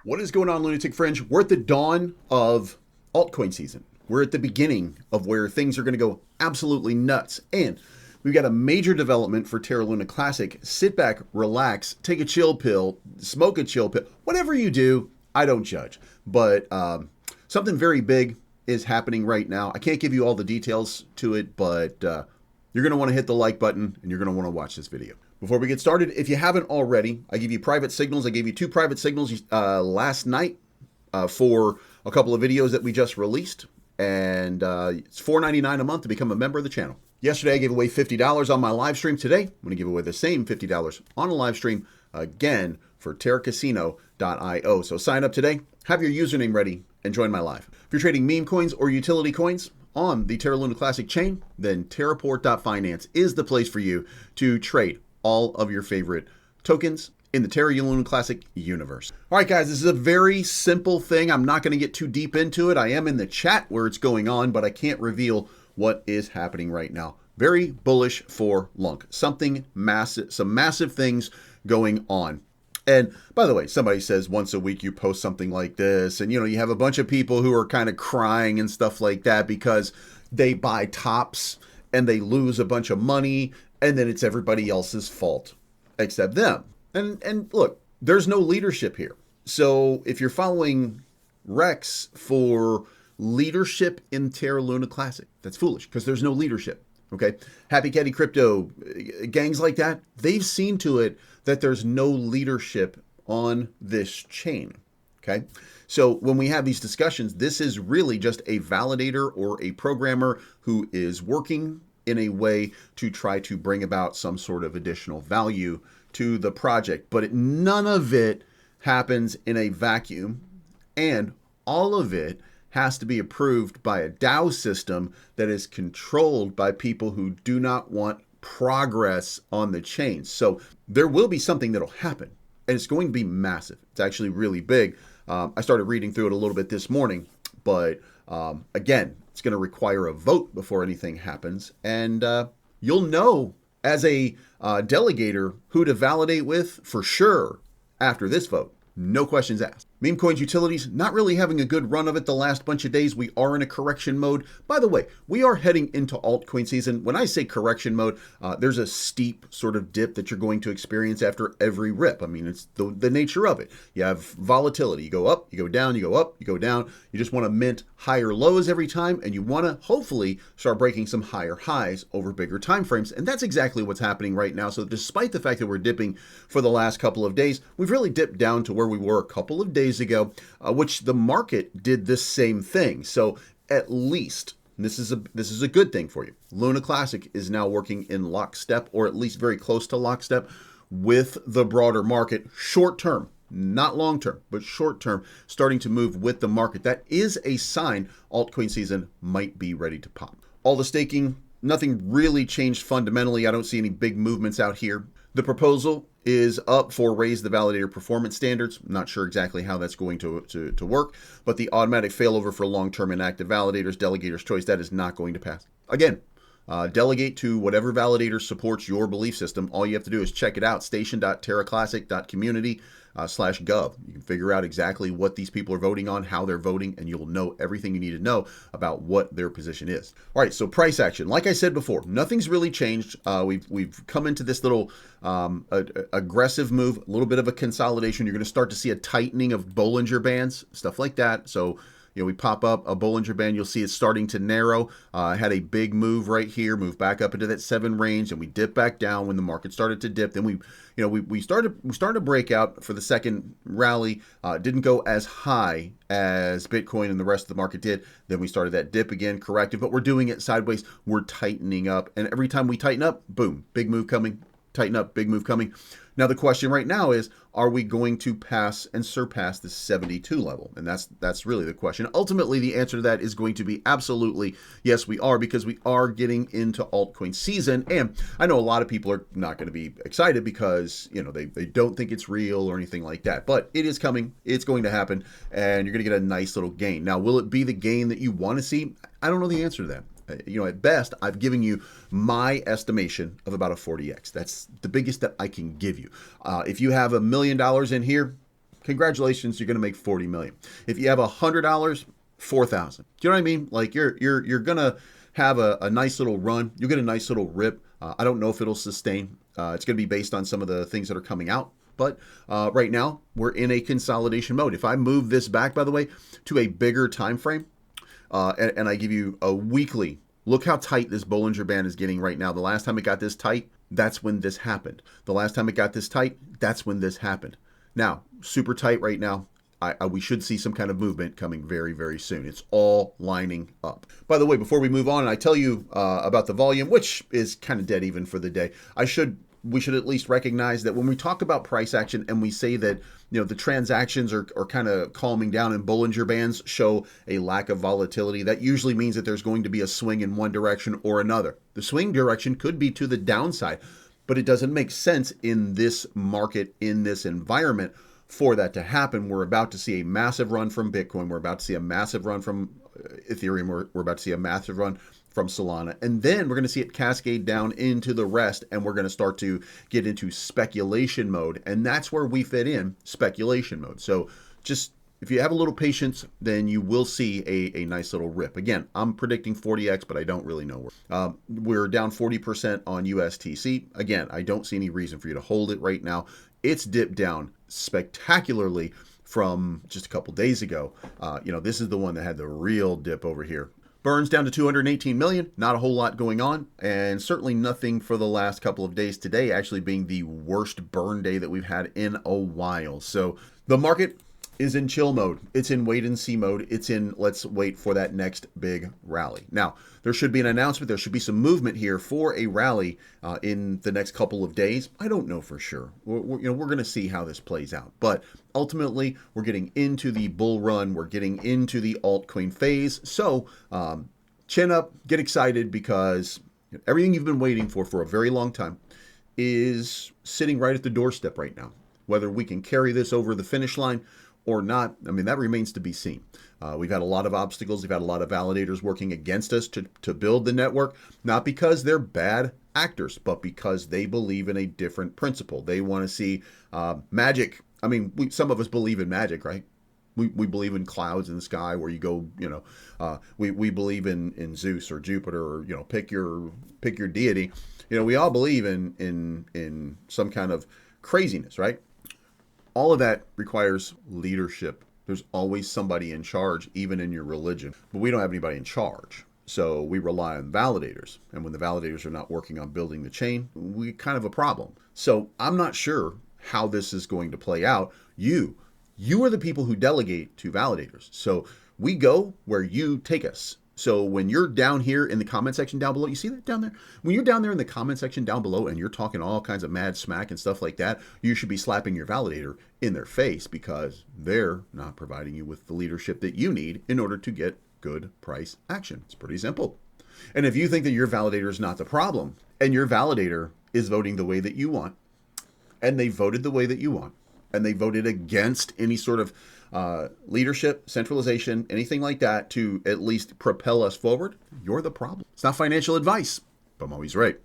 What is going on, Lunatic Fringe? We're at the dawn of altcoin season. We're at the beginning of where things are going to go absolutely nuts. And we've got a major development for Terra Luna Classic. Sit back, relax, take a chill pill, smoke a chill pill. Whatever you do, I don't judge. But something very big is happening right now. I can't give you all the details to it, but you're going to want to hit the like button and you're going to want to watch this video. Before we get started, if you haven't already, I give you private signals. I gave you 2 private signals last night for a couple of videos that we just released. And it's $4.99 a month to become a member of the channel. Yesterday, I gave away $50 on my live stream. Today, I'm going to give away the same $50 on a live stream again for terracasino.io. So sign up today, have your username ready, and join my live. If you're trading meme coins or utility coins on the Terra Luna Classic chain, then terraport.finance is the place for you to trade all of your favorite tokens in the Terra Luna Classic universe. All right, guys, this is a very simple thing. I'm not going to get too deep into it. I am in the chat where it's going on, but I can't reveal what is happening right now. Very bullish for Lunk. Something massive, some massive things going on. And by the way, somebody says once a week you post something like this, and you have a bunch of people who are kind of crying and stuff like that because they buy tops and they lose a bunch of money, and then it's everybody else's fault except them. And look, there's no leadership here. So if you're following Rex for leadership in Terra Luna Classic, that's foolish because there's no leadership. Okay, Happy Caddy Crypto, gangs like that, they've seen to it that there's no leadership on this chain. Okay, so when we have these discussions, this is really just a validator or a programmer who is working in a way to try to bring about some sort of additional value to the project. But none of it happens in a vacuum, and all of it has to be approved by a DAO system that is controlled by people who do not want progress on the chain. So there will be something that'll happen, and it's going to be massive. It's actually really big. I started reading through it a little bit this morning, but again, it's going to require a vote before anything happens. And you'll know as a delegator who to validate with for sure after this vote. No questions asked. Meme coins utilities, not really having a good run of it the last bunch of days. We are in a correction mode. By the way, we are heading into altcoin season. When I say correction mode, there's a steep sort of dip that you're going to experience after every rip. I mean, it's the nature of it. You have volatility. You go up, you go down, you go up, you go down. You just want to mint higher lows every time, and you want to hopefully start breaking some higher highs over bigger time frames. And that's exactly what's happening right now. So despite the fact that we're dipping for the last couple of days, we've really dipped down to where we were a couple of days ago, which the market did this same thing. So at least this is a good thing for you. Luna Classic is now working in lockstep, or at least very close to lockstep, with the broader market, short term, not long term, but short term, starting to move with the market. That is a sign altcoin season might be ready to pop. All the staking, nothing really changed fundamentally. I don't see any big movements out here. The proposal is up for raise the validator performance standards. I'm not sure exactly how that's going to work, but the automatic failover for long-term inactive validators, delegator's choice, that is not going to pass. Again, delegate to whatever validator supports your belief system. All you have to do is check it out, station.terraclassic.community/gov. You can figure out exactly what these people are voting on, how they're voting, and you'll know everything you need to know about what their position is. All right, so price action. Like I said before, nothing's really changed. We've come into this little aggressive move, a little bit of a consolidation. You're going to start to see a tightening of Bollinger Bands, stuff like that. So we pop up a Bollinger Band, you'll see it's starting to narrow. Had a big move right here, move back up into that 7 range, and we dip back down when the market started to dip. Then we started to break out for the second rally. Didn't go as high as Bitcoin and the rest of the market did. Then we started that dip again, corrected, but we're doing it sideways. We're tightening up, and every time we tighten up, boom, big move coming. Tighten up, big move coming. Now the question right now is, are we going to pass and surpass the 72 level? And that's really the question. Ultimately, the answer to that is going to be absolutely yes, we are, because we are getting into altcoin season. And I know a lot of people are not going to be excited because they don't think it's real or anything like that. But it is coming. It's going to happen, and you're going to get a nice little gain. Now, will it be the gain that you want to see? I don't know the answer to that. At best, I've given you my estimation of about a 40x. That's the biggest that I can give you. If you have $1 million in here, congratulations, you're going to make 40 million. If you have $100, 4,000. Do you know what I mean? Like you're going to have a nice little run. You'll get a nice little rip. I don't know if it'll sustain. It's going to be based on some of the things that are coming out. But right now, we're in a consolidation mode. If I move this back, by the way, to a bigger time frame, and I give you a weekly, look how tight this Bollinger Band is getting right now. The last time it got this tight, that's when this happened. The last time it got this tight, that's when this happened. Now, super tight right now. We should see some kind of movement coming very, very soon. It's all lining up. By the way, before we move on, and I tell you about the volume, which is kind of dead even for the day, we should at least recognize that when we talk about price action and we say that the transactions are kind of calming down and Bollinger Bands show a lack of volatility, that usually means that there's going to be a swing in one direction or another. The swing direction could be to the downside, but it doesn't make sense in this market, in this environment, for that to happen. We're about to see a massive run from Bitcoin. We're about to see a massive run from Ethereum. We're about to see a massive run from Solana. And then we're going to see it cascade down into the rest, and we're going to start to get into speculation mode. And that's where we fit in, speculation mode. So just if you have a little patience, then you will see a nice little rip. Again, I'm predicting 40x, but I don't really know where. We're down 40% on USTC. Again, I don't see any reason for you to hold it right now. It's dipped down spectacularly from just a couple days ago. This is the one that had the real dip over here. Burns down to 218 million, not a whole lot going on, and certainly nothing for the last couple of days. Today actually being the worst burn day that we've had in a while. So the market is in chill mode. It's in wait and see mode. It's in let's wait for that next big rally. Now, there should be an announcement. There should be some movement here for a rally in the next couple of days. I don't know for sure. We're going to see how this plays out. But ultimately, we're getting into the bull run. We're getting into the altcoin phase. So chin up, get excited, because everything you've been waiting for a very long time is sitting right at the doorstep right now. Whether we can carry this over the finish line or not, I mean, that remains to be seen. We've had a lot of obstacles. We've had a lot of validators working against us to build the network, not because they're bad actors, but because they believe in a different principle. They want to see magic. I mean, some of us believe in magic, right? We believe in clouds in the sky where you go, we believe in Zeus or Jupiter, or, pick your deity. We all believe in some kind of craziness, right? All of that requires leadership. There's always somebody in charge, even in your religion. But we don't have anybody in charge. So we rely on validators. And when the validators are not working on building the chain, we kind of have a problem. So I'm not sure how this is going to play out. You are the people who delegate to validators. So we go where you take us. So when you're down here in the comment section down below, you see that down there? When you're down there in the comment section down below and you're talking all kinds of mad smack and stuff like that, you should be slapping your validator in their face, because they're not providing you with the leadership that you need in order to get good price action. It's pretty simple. And if you think that your validator is not the problem, and your validator is voting the way that you want, and they voted the way that you want, and they voted against any sort of leadership, centralization, anything like that to at least propel us forward, you're the problem. It's not financial advice, but I'm always right.